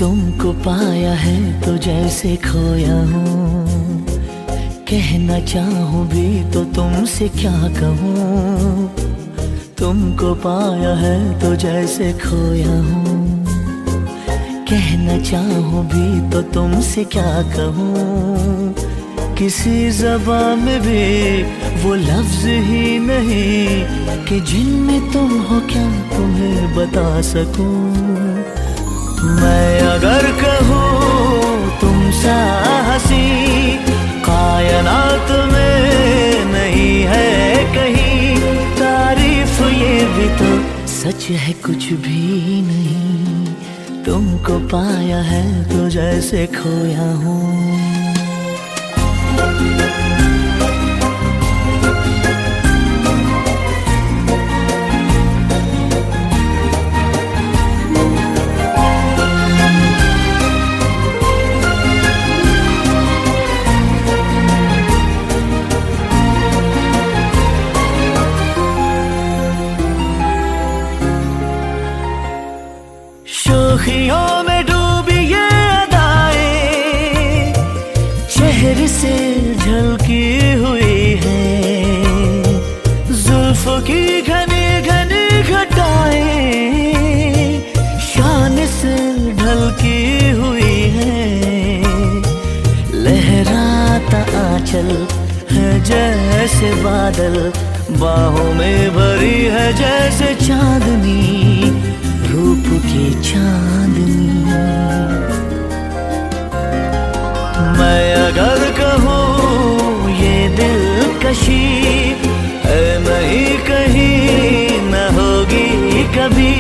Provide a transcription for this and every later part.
तुमको पाया है तो जैसे खोया हूँ, कहना चाहूँ भी तो तुमसे क्या कहूँ। तुमको पाया है तो जैसे खोया हूँ, कहना चाहूँ भी तो तुमसे क्या कहूँ। किसी ज़बान में भी वो लफ्ज़ ही नहीं कि जिनमें तुम हो क्या तुम्हें बता सकूँ। मैं अगर कहूँ तुम सा हंसी कायनात में नहीं है कहीं, तारीफ ये भी तो सच है कुछ भी नहीं। तुमको पाया है तो जैसे खोया हूँ। शोखियों में डूबी ये अदाएं चेहरे से झलकी हुई है, जुल्फों की घनी घनी घटाएं शान से ढलकी हुई है। लहराता आंचल है जैसे बादल, बाहों में भरी है जैसे चांदनी, रूप की चांदनी। मैं अगर कहूँ ये दिलकशी है नहीं कहीं न होगी कभी,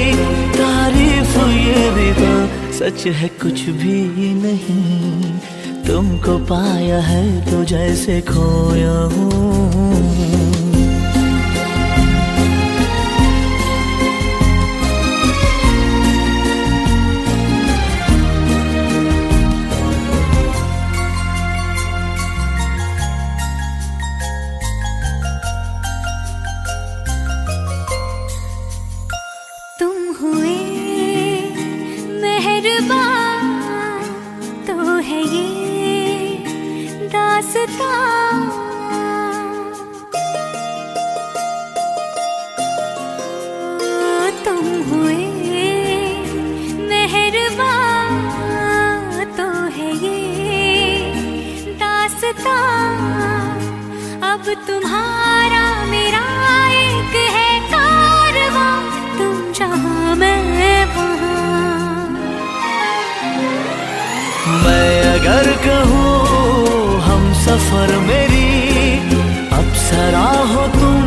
तारीफ ये भी तो सच है कुछ भी नहीं। तुमको पाया है तो जैसे खोया हूँ। तो है ये दास्तां, तुम हुए मेहरबान तो है ये दास्तां। अब तुम्हारा मेरा एक है कारवां, तुम जहाँ मैं वहाँ। मैं अगर कहूँ हम सफर मेरी अप्सरा हो तुम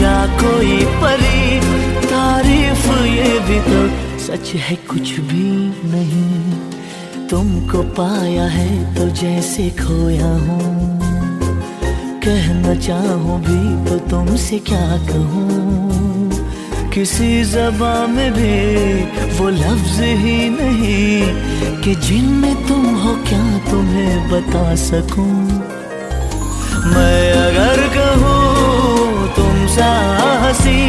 या कोई परी, तारीफ ये भी तो सच है कुछ भी नहीं। तुमको पाया है तो जैसे खोया हूँ, कहना चाहूँ भी तो तुमसे क्या कहूँ। किसी ज़बान में भी वो लफ्ज़ ही नहीं कि जिनमें तुम हो क्या तुम्हें बता सकूं। मैं अगर कहूँ तुम सा हंसी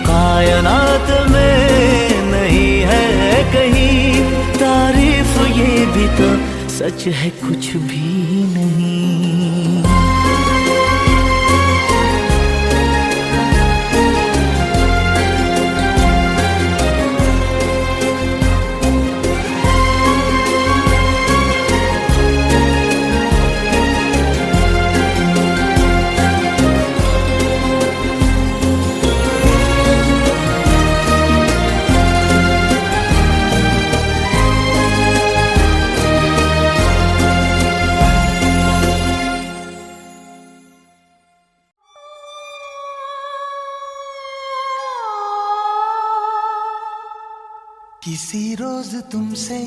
कायनात में नहीं है कहीं, तारीफ ये भी तो सच है कुछ भी नहीं। किसी रोज तुमसे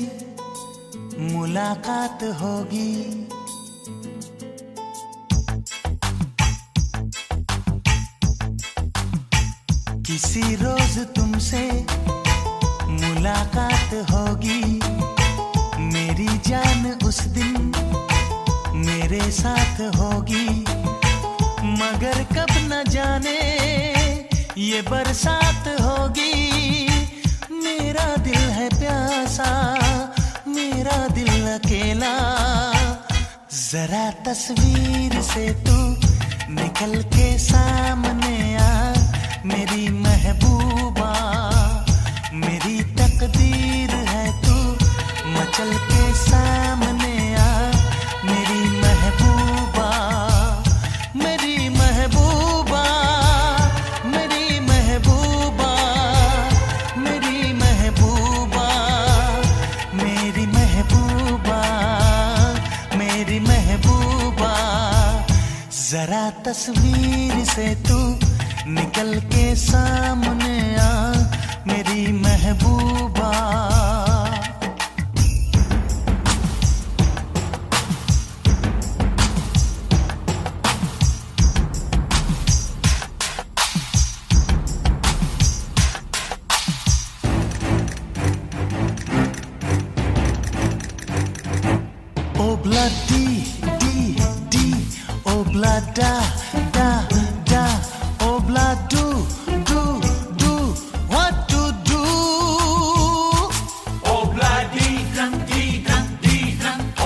मुलाकात होगी, किसी रोज तुमसे मुलाकात होगी। मेरी जान उस दिन मेरे साथ होगी, मगर कब न जाने ये बरसात होगी। मेरा दिल है प्यासा मेरा दिल अकेला। जरा तस्वीर से तू निकल के सामने आ, मेरी महबूबा, मेरी तकदीर है तू, मचल के सामने आ, मेरी महबूबा, मेरी महबूबा, मेरी महबूबा, मेरी महबूबा, मेरी महबूबा, मेरी महबूबा। जरा तस्वीर से तू निकल के सामने आ, मेरी महबूबा। Obla di, obla da, obla do, what to do? Obla di,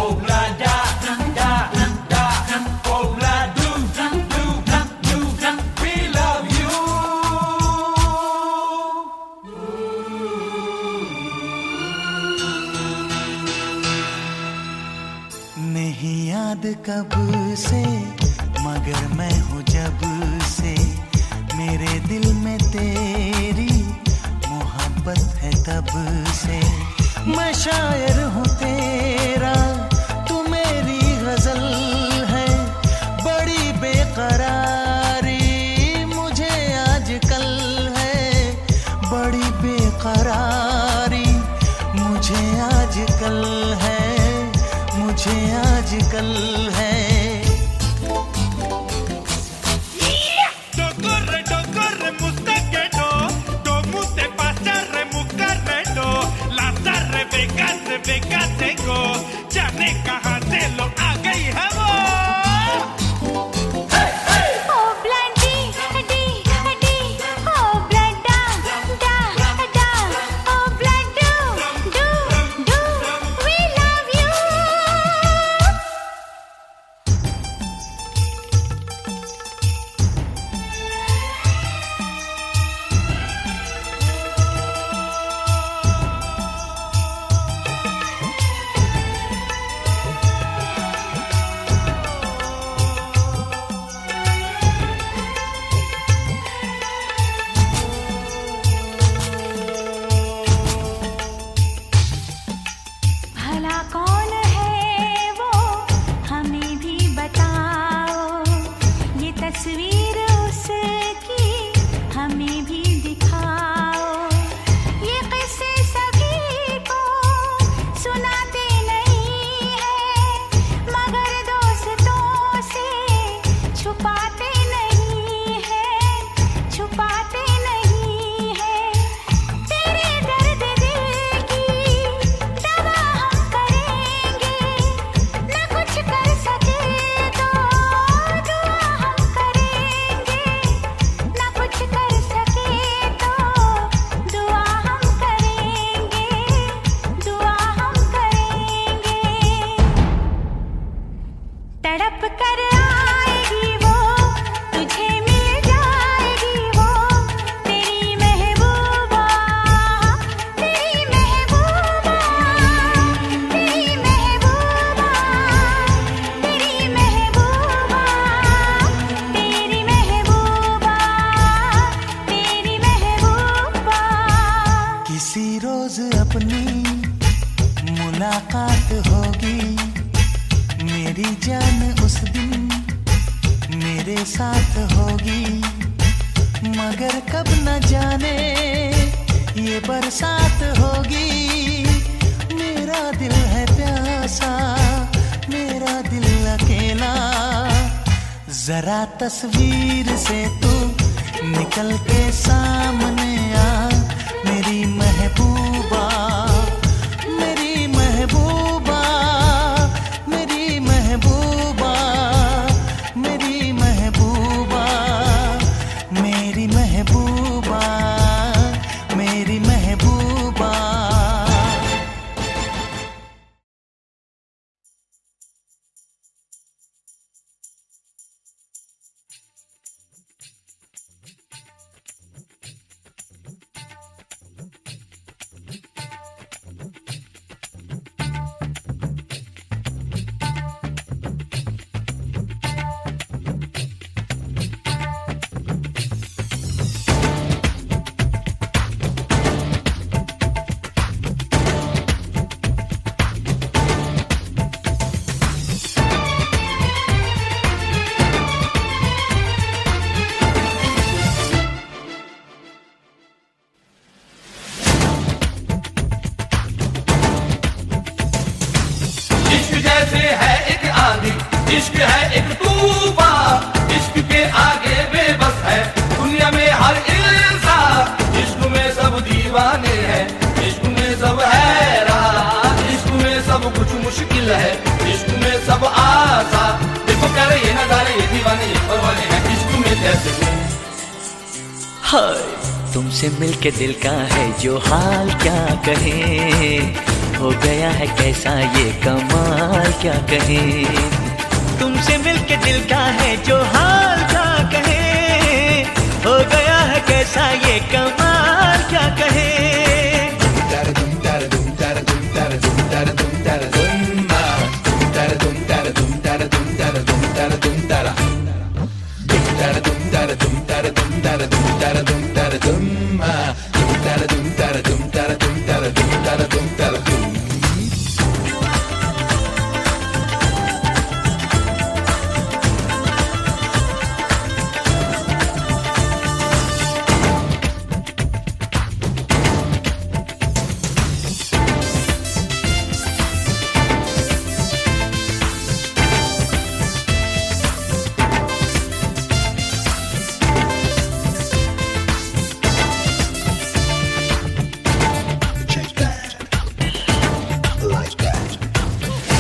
obla da, obla do, we love you. नहीं याद कब से, मगर मैं हूँ जब से, मेरे दिल में तेरी मोहब्बत है तब से। मैं शायर हूँ तेरा, तू मेरी गजल है, बड़ी बेकरारी मुझे आजकल है, बड़ी बेकरारी मुझे आजकल है, मुझे आजकल है। Corre, mustaquero, do mute pasarre, mucarrero, lazarre, vegase go, जाने कहाँ से लो आ गई है वो। Oh bloody, oh blood da, oh blood do, we love you. भला कौन है वो, हमें भी बताओ, ये तस्वीर उसकी हमें भी दिखाओ। ये किस्से सभी को सुनाते नहीं है, मगर दोस्तों से छुपाते नहीं है, छुपाते नहीं है। तेरे दर्द दिल की दवा हम करेंगे, न कुछ कर सके तो दुआ हम करेंगे, न कुछ कर सके तो दुआ हम करेंगे, दुआ हम करेंगे। तड़प कर आएगी वो, तुझे मिल जाएगी वो, तेरी महबूबा, तेरी महबूबा, तेरी महबूबा, तेरी महबूबा, तेरी महबूबा, तेरी महबूबा। किसी रोज अपनी मुलाकात होगी, मेरी जान उस दिन मेरे साथ होगी, मगर कब न जाने ये बरसात होगी। मेरा दिल है प्यासा, मेरा दिल अकेला। जरा तस्वीर से तू निकल के सामने आ, मेरी महबूबा। इश्क है एक तूफान, इश्क के आगे बेबस है दुनिया में हर इंसान। इश्क में सब दीवाने हैं, इश्क में सब हैरान, इश्क में सब कुछ मुश्किल है, इश्क में सब आसान। देखो प्यारे ये नजारे, ये दीवाने ये परवाने हैं, इश्क में कैसे हूँ। हाय तुमसे मिलके दिल का है जो हाल क्या कहें, हो गया है कैसा ये कमाल क्या कहें। तुमसे मिलके दिल का है जो हाल क्या कहें, हो गया है कैसा ये कमाल क्या कहें।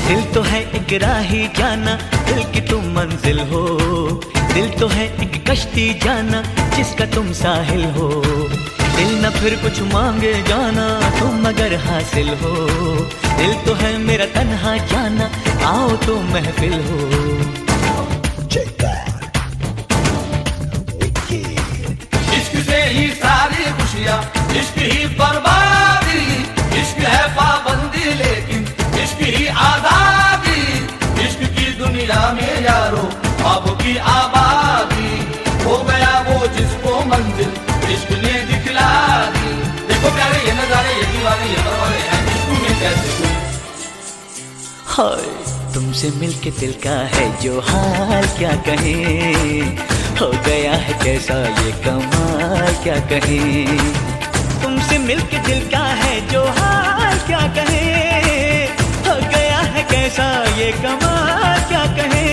दिल तो है एक राही जाना, दिल की तुम मंजिल हो। दिल तो है एक कश्ती जाना, जिसका तुम साहिल हो। दिल न फिर कुछ मांगे जाना, तुम अगर हासिल हो। दिल तो है मेरा तन्हा जाना, आओ तो महफिल हो। इश्क से ही सारी खुशियाँ, इश्क ही बर्बादी, इश्क है पाबंदी लेकिन इश्क ही आजादी। इश्क की दुनिया में यारो ख्वाब की आबादी, हो गया वो जिसको मंजिल इश्क ने दिखला दी। देखो प्यारे ये नजारे, ये दीवाने ये परवाने हैं, इश्क में कैसे हूँ। हाय तुमसे मिलके दिल का है जो हाल क्या कहें, हो गया है कैसा ये कमाल क्या कहें। तुमसे मिलके दिल का है जो हाल क्या कहें, हो गया है कैसा ये कमाल क्या कहें।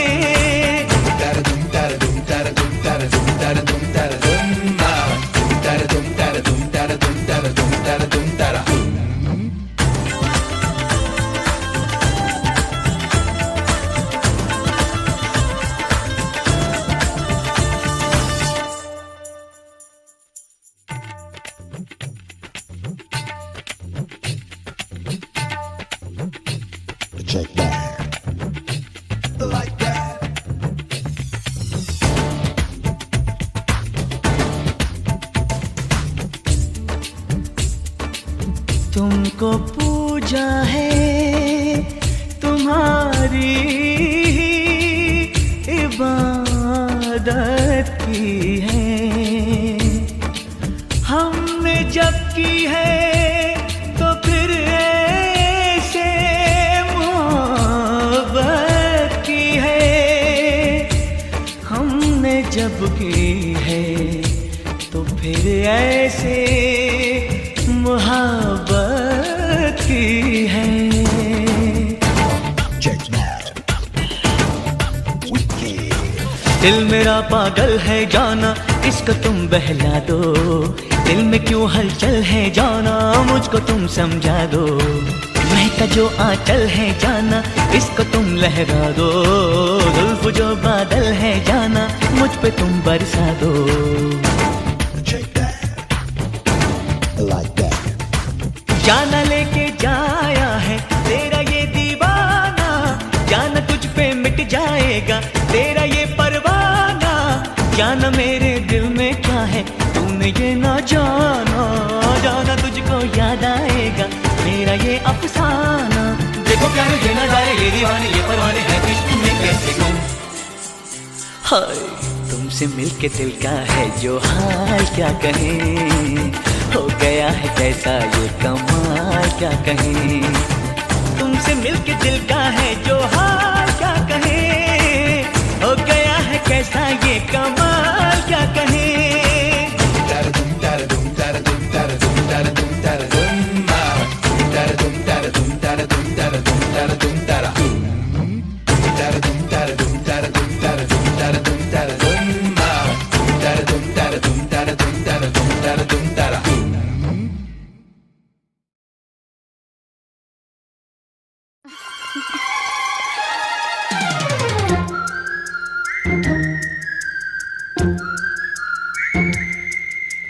Check that. Like that. तुमको पूजा है तुम्हारी इबादत की है, हमने जब की है तो फिर ऐसे मोहब्बत की है। हमने जब की है तो फिर ऐसे मोहब्बत की है। Check that. Wicked. दिल मेरा पागल है जाना, इसको तुम बहला दो। दिल में क्यों हलचल है जाना, मुझको तुम समझा दो। महका जो आंचल है जाना, इसको तुम लहरा दो। जुल्फ जो बादल है जाना, मुझ पे तुम बरसा दो। Check that. Like that. जाना लेके जाया है तेरा ये दीवाना, जाना तुझ पे मिट जाएगा तेरा ये परवाना। जाना मेरे दिल में क्या है तूने ये ना जाना, जाना तुझको याद आएगा मेरा ये अफसाना। देखो प्यारे ये नजारे, ये दीवाने ये परवाने हैं, इश्क में कैसे गुम। हाय तुमसे मिलके दिल का है जो हाल क्या कहें, हो गया है कैसा ये कमाल क्या कहें। तुमसे मिलके दिल का है जो हाल क्या कहें, हो गया है कैसा ये कमाल क्या कहें। Da da dum da da dum da da dum da da dum da da.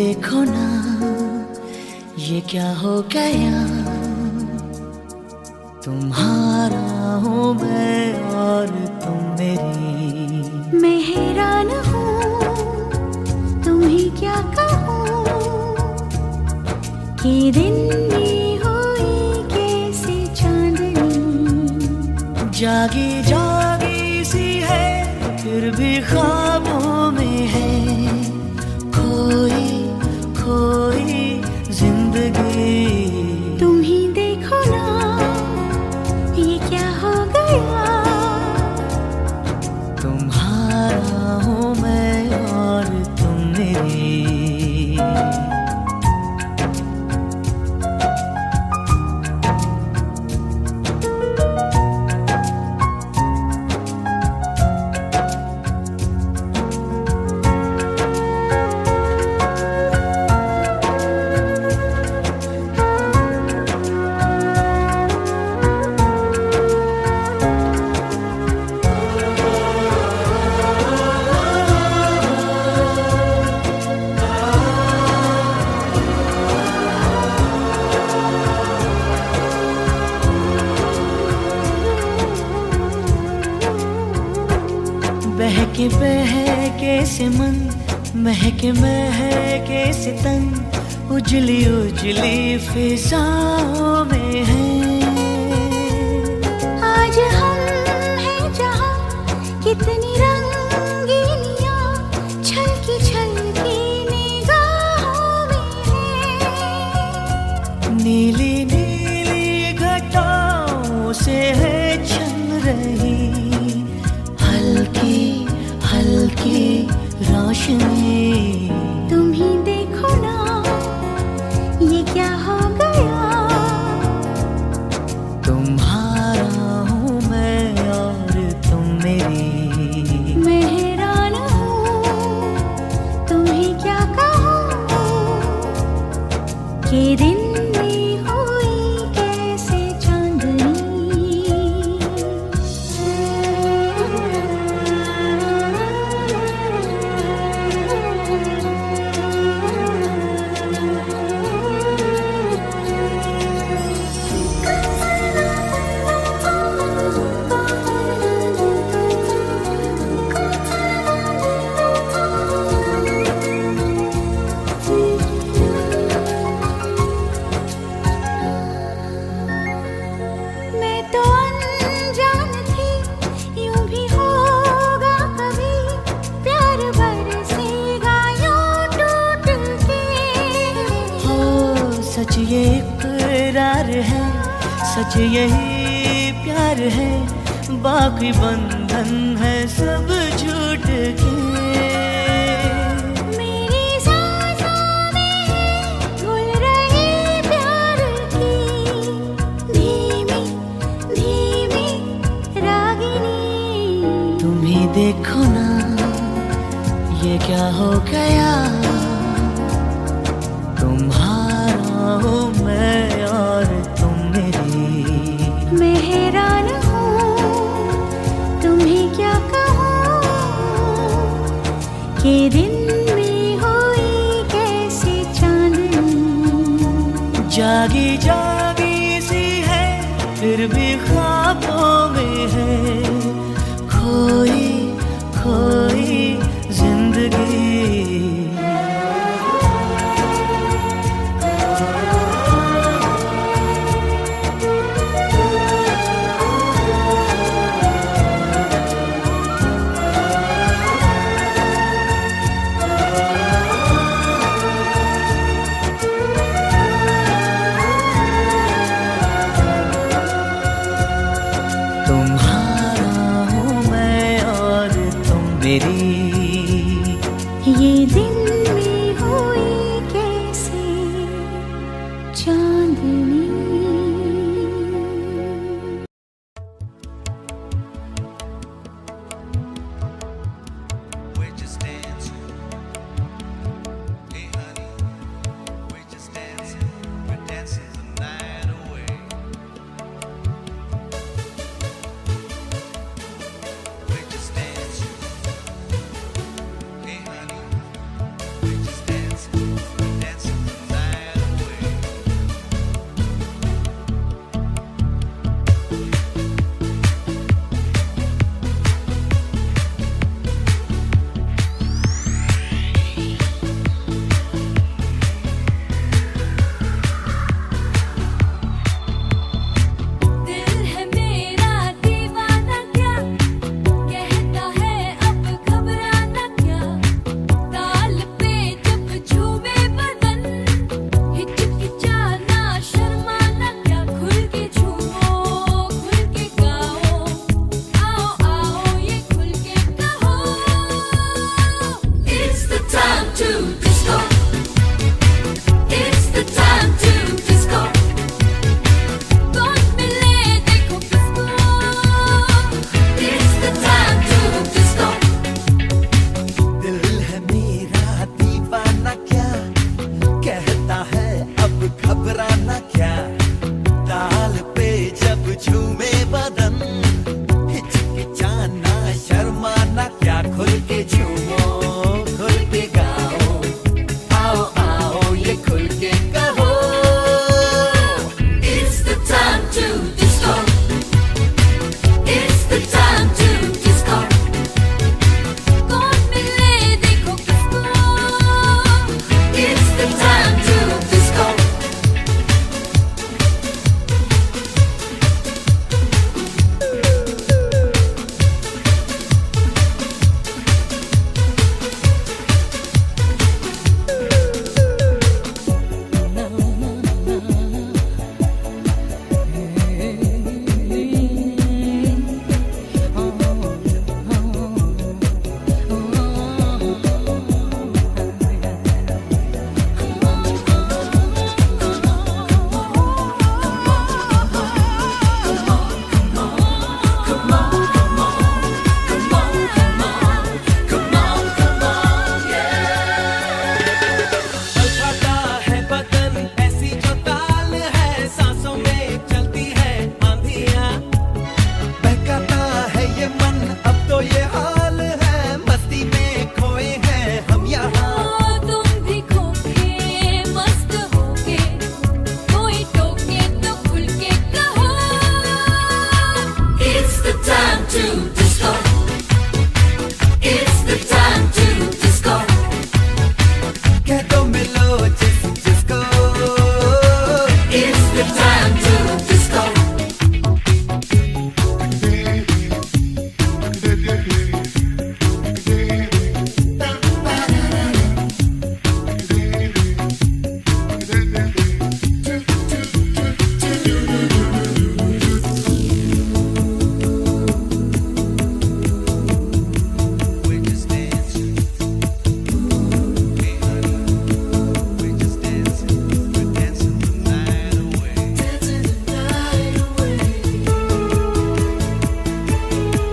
देखो ना ये क्या हो गया, तुम्हारा हूँ मैं और तुम मेरी। मैं हैरान हूँ तुम्हें क्या कहूँ कि दिन में हुई कैसे चांदनी। जागी जागी सी है फिर भी ख्वाबों में है, खोई खोई जिंदगी। तुम ही देखो ना ये क्या हो गया, तुम्हारा हूँ मैं और तुम मेरी। बहके बहके से मन, महके महके से तन, उजली उजली फिजाओं में है। आज हम हैं जहाँ कितनी रंगीनियाँ छलकी छलकी निगाहों में है। नीली नीली घटाओं से है छन रही हल्की हल्की रोशनी। तुम ही देखो ना ये क्या हो गया, तुम्हारा हूँ मैं और तुम मेरी। मैं हैरान हूँ तुम्हें क्या कहूँ कि दिन में हुई कैसे चांदनी। मैं तो अनजान थी यूं भी होगा कभी, प्यार बरसेगा यूं टूट के। हो सच ये इकरार है, सच यही प्यार है, बाकी बंधन है सब झूठ के। मेरी सांसों में है घुल रही प्यार की धीमी धीमी रागिनी। तुम ही देखो ना ये क्या हो गया, तुम्हारा हूँ मैं और तुम मेरी। मैं हैरान हूँ तुम्हें क्या कहूँ कि दिन में हुई कैसे चांदनी। जागी जागी सी है फिर भी ख्वाबों में है, खोई खोई जिंदगी। तुम्हारा हूँ मैं और तुम मेरी। ये दिन में हुई कैसे चांदनी। We're just dancing. Hey honey, we're just dancing. We're dancing the night away. We're just dancing. Hey honey, we're just dancing. घबराना क्या, ताल पे जब झूमे बदन, हिचकिचाना शर्माना क्या, खुल के झूमो खुल के गाओ, आओ आओ ये खुल के कहो। It's the time to disco. It's the time to disco. कौन मिले देखो किसको. It's the time to disco. उठाता है बदन ऐसी जो ताल है, सांसों में चलती है आंधियां, बहकाता है ये मन अब तो ये हाल है, मस्ती में खोए हैं हम यहाँ। तुम भी खो के मस्त होके, कोई टोके तो खुल के कहो। It's the time to disco. It's the time to disco. कह दो मिलो जिसको। It's the time to disco. We're just dancing. Hey honey, we're just dancing. We're dancing the night away. Dancing the night away.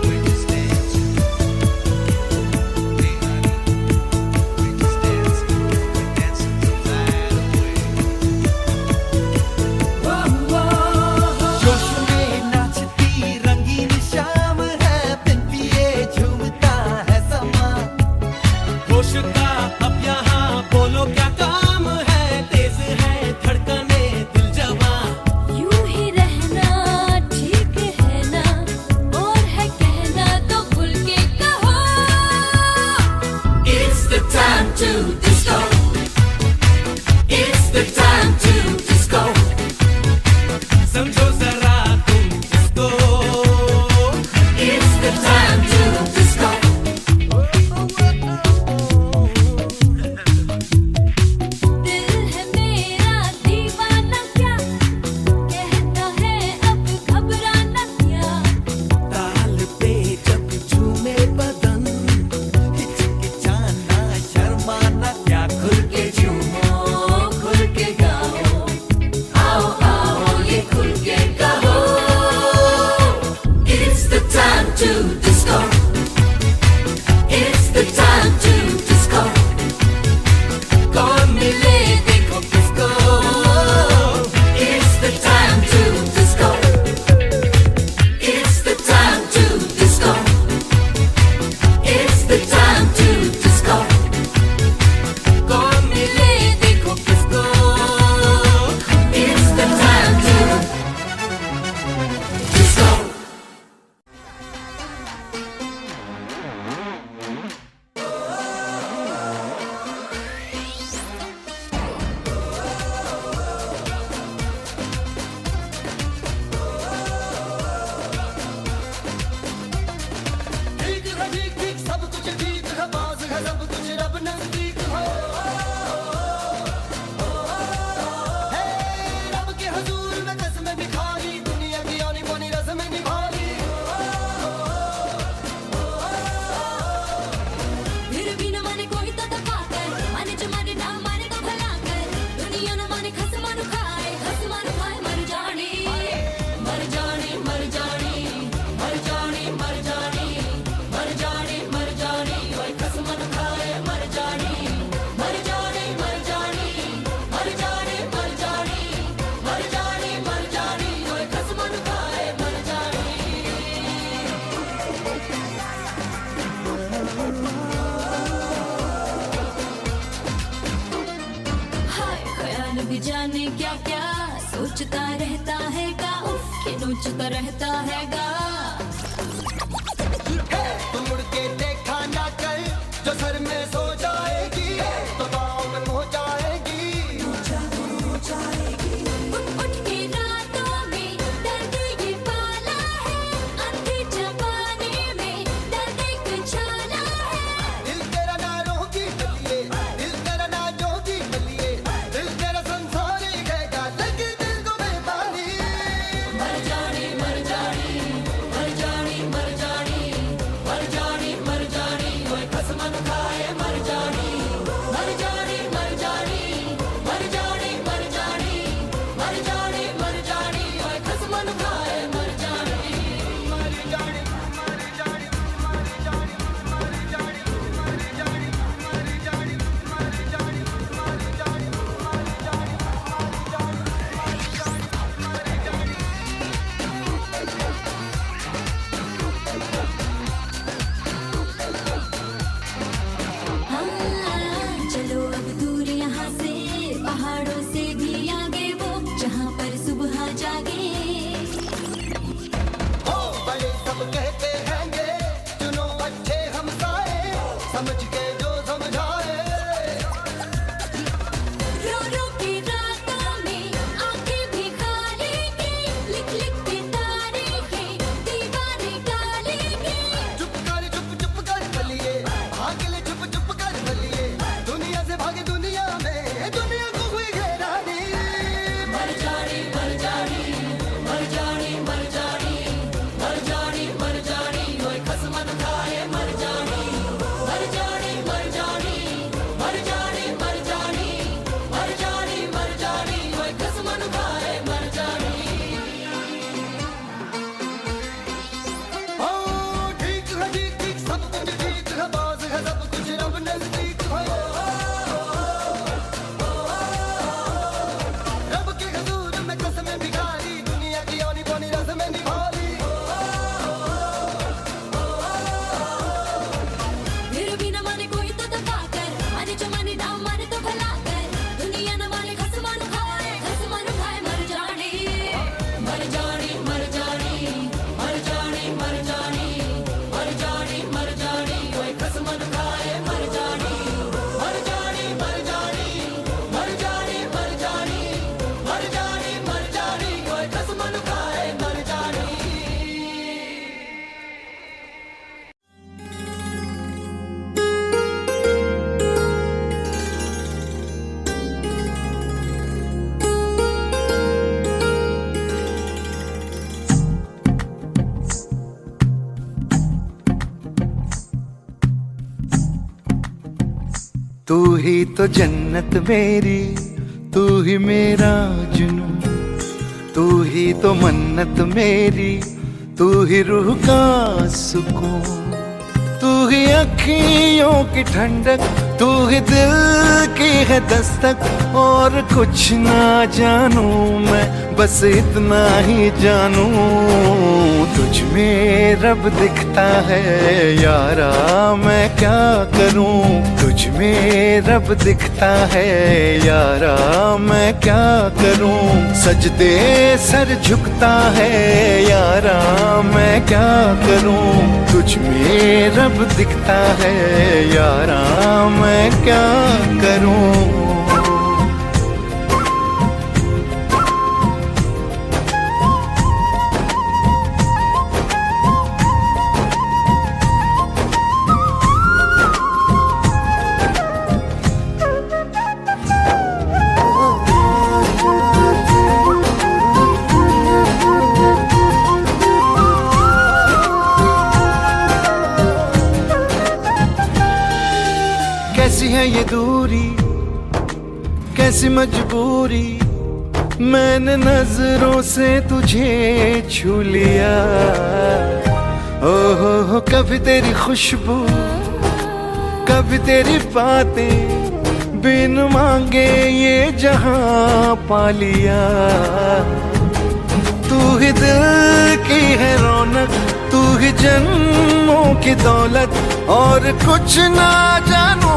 We're just dancing. Hey honey, we're just dancing. We're dancing the night away. जोश में नाचती रंगीन शाम है, बिन पिए झूमता है समा। होश का अब यहाँ बोलो क्या काम है, तेज है धड़कने दिल जवां। यूं ही रहना ठीक है ना, और है कहना तो खुल के कहो। It's the time to disco. It's the time to disco. समझो जरा तुम इसको, It's the time to disco. दिल है मेरा दीवाना क्या, कहता है अब घबराना क्या. ताल पे जब झूमे बदन, हिचकिचाना शर्माना क्या, खुल के झूमो खुल के गाओ, क्या सोचता रहता है गा, उफ के नोचता रहता है गा। तू मुड़ के देखा ना कर, जो सर में सो जाएगी तो पाँव में हो जाएगी। उठ उठ के रातों में दर्द ये पाला है, अंधे जमाने में दर्द एक छाला है। दिल तेरा ना रोगी बलिए, दिल तेरा ना जोगी बलिए, दिल तेरा संसार ही रहेगा, लगे दिल को बेपानी। मर जानी मर जानी मर जानी मर जानी मर जानी मर जानी, ओए कसमन खाए मर जानी। मर जानी मर जानी मर जानी मर जानी मर जानी मर जानी, ओए कसमन खाए मर जानी। मर जानी मर जानी मर जानी मर जानी मर जानी मर जानी मर जानी मर जानी मर हाँ, चलो अब दूर यहाँ से, पहाड़ों से भी आगे वो जहाँ पर सुबह जागे। हो बड़े सब कहते हैंगे, चुनो अच्छे हमसाए, समझ के जो समझाए। रो रो के रातों में आंखें भी खालेंगे, लिख लिख के तारीखें दीवारें डालेंगे। चुप कर बलिए, भाग ले चुप चुप कर बलिए, दुनिया से भागे दुनिया में, दुनिया को हुई हैरानी। मर जानी मर जानी मर जानी मर जानी मर जानी मर जानी, ओए कसमन खाए मर जानी। मर जानी मर जानी मर जानी मर जानी मर जानी मर जानी, ओए कसमन खाए मर जानी। हाँ, ठीक है ठीक ठीक, सब कुछ ठीक है, बाज है सब कुछ रब नजदीक है। रब के हुजूर में कसमें भिखारी, दुनिया की आनी बानी रस्में निभारी। फिर भी न माने कोई तो दबा कर, माने जो माने ना माने तो भला कर, दुनिया न माने खसमान खाए मर जानी। मर जानी मर जानी मर जानी मर जानी मर जानी मर जानी, ओए कसमन खाए मर जानी। मर जानी मर जानी मर जानी मर जानी मर जानी मर जानी, ओए कसमन खाए मर जानी। तू ही तो जन्नत मेरी, तू ही मेरा जुनून, तू ही तो मन्नत मेरी, तू ही रूह का सुकून, तू ही अखियों की ठंडक, तू ही दिल की है दस्तक। और कुछ ना जानूं मैं, बस इतना ही जानूं, तुझ में रब दिखता है यारा, मैं क्या करूं। तुझ में रब दिखता है यारा, मैं क्या करूं। सजदे सर झुकता है यारा, मैं क्या करूं। तुझ में रब दिखता है यारा, मैं क्या करूं। कैसी है ये दूरी, कैसी मजबूरी, मैंने नजरों से तुझे छू लिया। हो कभी तेरी खुशबू, कभी तेरी बातें, बिन मांगे ये जहां पा लिया। तू ही दिल की है रौनक, तू ही जन्मों की दौलत, और कुछ ना जानू,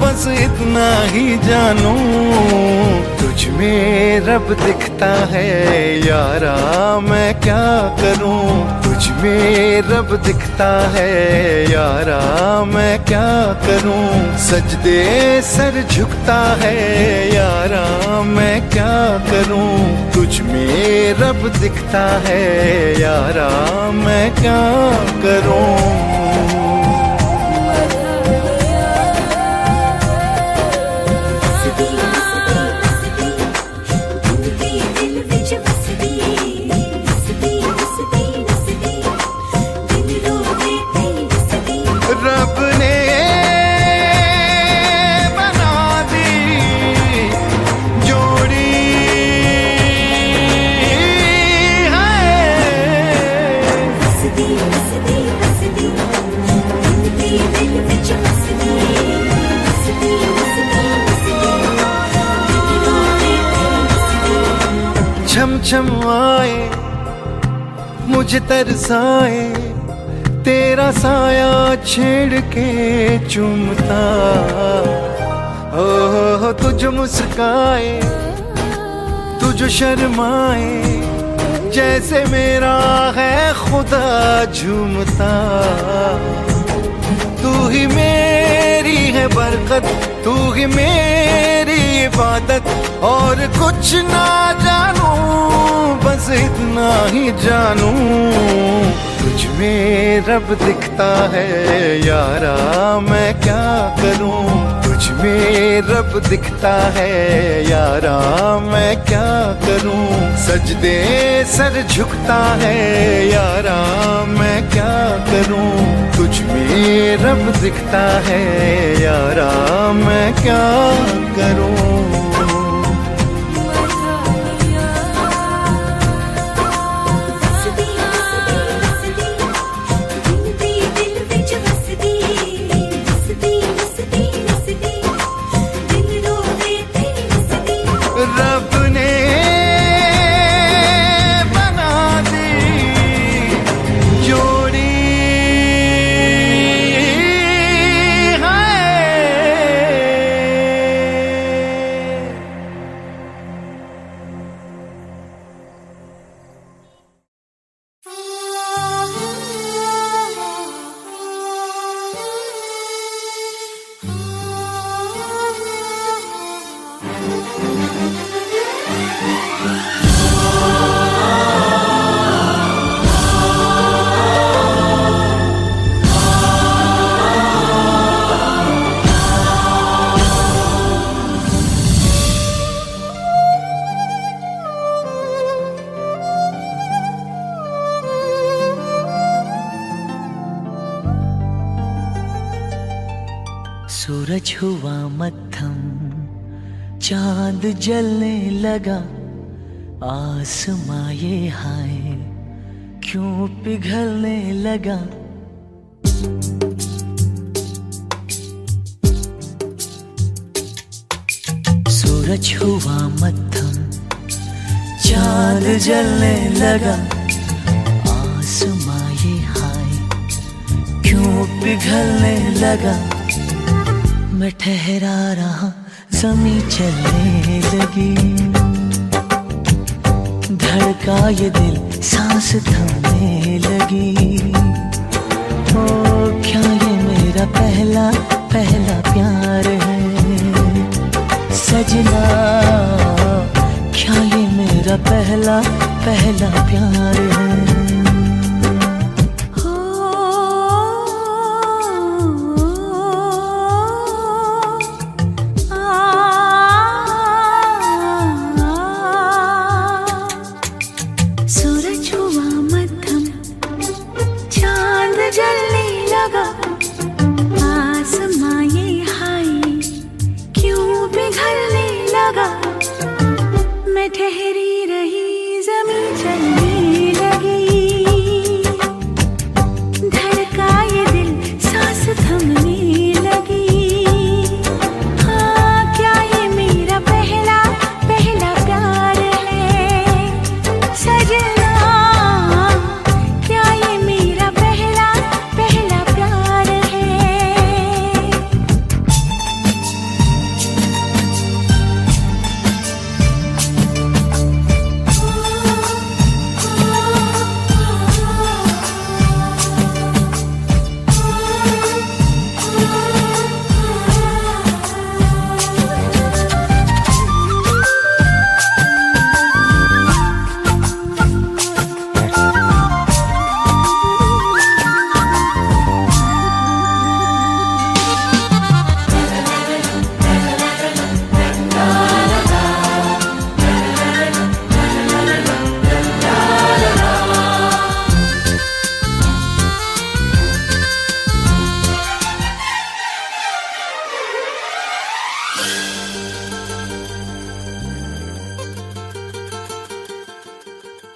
बस इतना ही जानू, तुझ में रब दिखता है यारा, मैं क्या करूं। तुझ में रब दिखता है यारा, मैं क्या करूं। सजदे सर झुकता है यारा, मैं क्या करूं। तुझ में रब दिखता है यारा, मैं क्या करूं। रब ने बना दी जोड़ी छम छम आए मुझे तरसाए, तेरा साया छेड़ के चूमता। हो तुझ मुस्काए तुझ शर्माए, जैसे मेरा है खुदा झूमता। तू ही मेरी है बरकत, तू ही मेरी इबादत, और कुछ ना जानू बस इतना ही जानू। तुझ में रब दिखता है यारा, मैं क्या करूं। तुझ में रब दिखता है यारा, मैं क्या करूं। सजदे सर झुकता है यारा, मैं क्या करूं। तुझ में रब दिखता है यारा, मैं क्या करूं। रब ने बना दी जोड़ी सूरज हुआ मत्थम, चांद जलने लगा, आसमां ये हाय क्यों पिघलने लगा। सूरज हुआ मत्थम, चांद जलने लगा, आसमां ये हाय क्यों पिघलने लगा। मैं ठहरा रहा ज़मीं चलने लगी, धड़का ये दिल सांस थमने लगी। ओ क्या ये मेरा पहला पहला प्यार है सजना, क्या ये मेरा पहला पहला प्यार है। मैं ठहरी रही ज़मीं चलने लगी।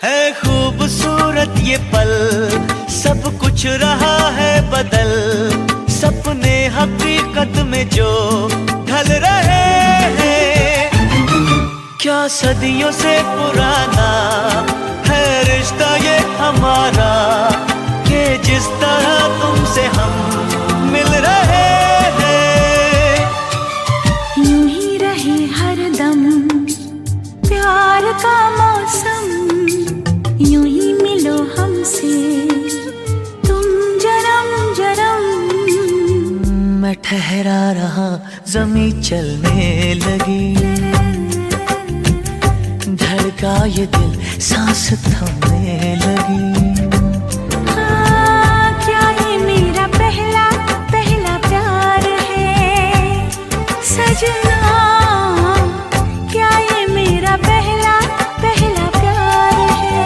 है खूबसूरत ये पल, सब कुछ रहा है बदल, सपने हकीकत में जो ढल रहे हैं। क्या सदियों से पुराना है रिश्ता ये हमारा, कि जिस तरह तुमसे हम मिल रहे हैं। यूं ही रहे हरदम प्यार का मौसम, यूं ही मिलो हमसे तुम जन्म जन्म। मैं ठहरा रहा जमी चलने लगी, धड़का ये दिल सांस थमने लगी। हाँ, क्या ये मेरा पहला पहला प्यार है सजना, क्या ये मेरा पहला पहला प्यार है।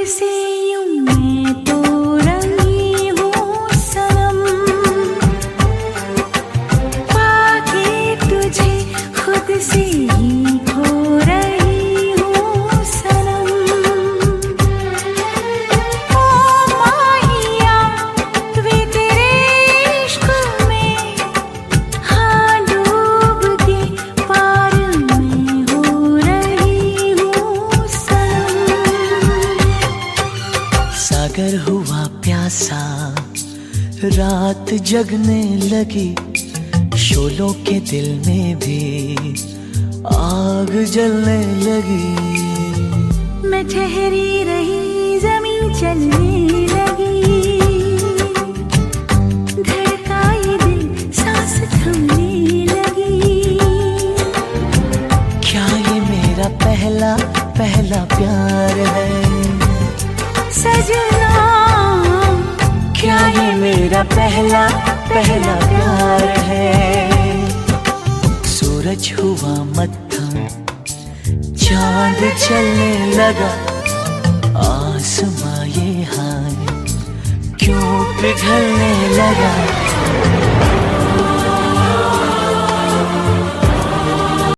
से यूं मैं तो रंगी हूँ सनम, पाके तुझे खुद से ही खो रही हूँ सनम। ओ माहिया वे तेरे इश्क में, हाँ डूब के पार में हो रही हूँ सनम। सागर हुआ प्यासा, रात जगने लगी, शोलों के दिल में भी आग जलने लगी। मैं ठहरी रही जमीन चलने लगी, धड़का ये दिल सांस थमने लगी। क्या ये मेरा पहला पहला प्यार है सजना, क्या ये मेरा पहला पहला प्यार है। सूरज हुआ मत्थम, चांद चलने लगा, आसमां ये हाय क्यों पिघलने लगा।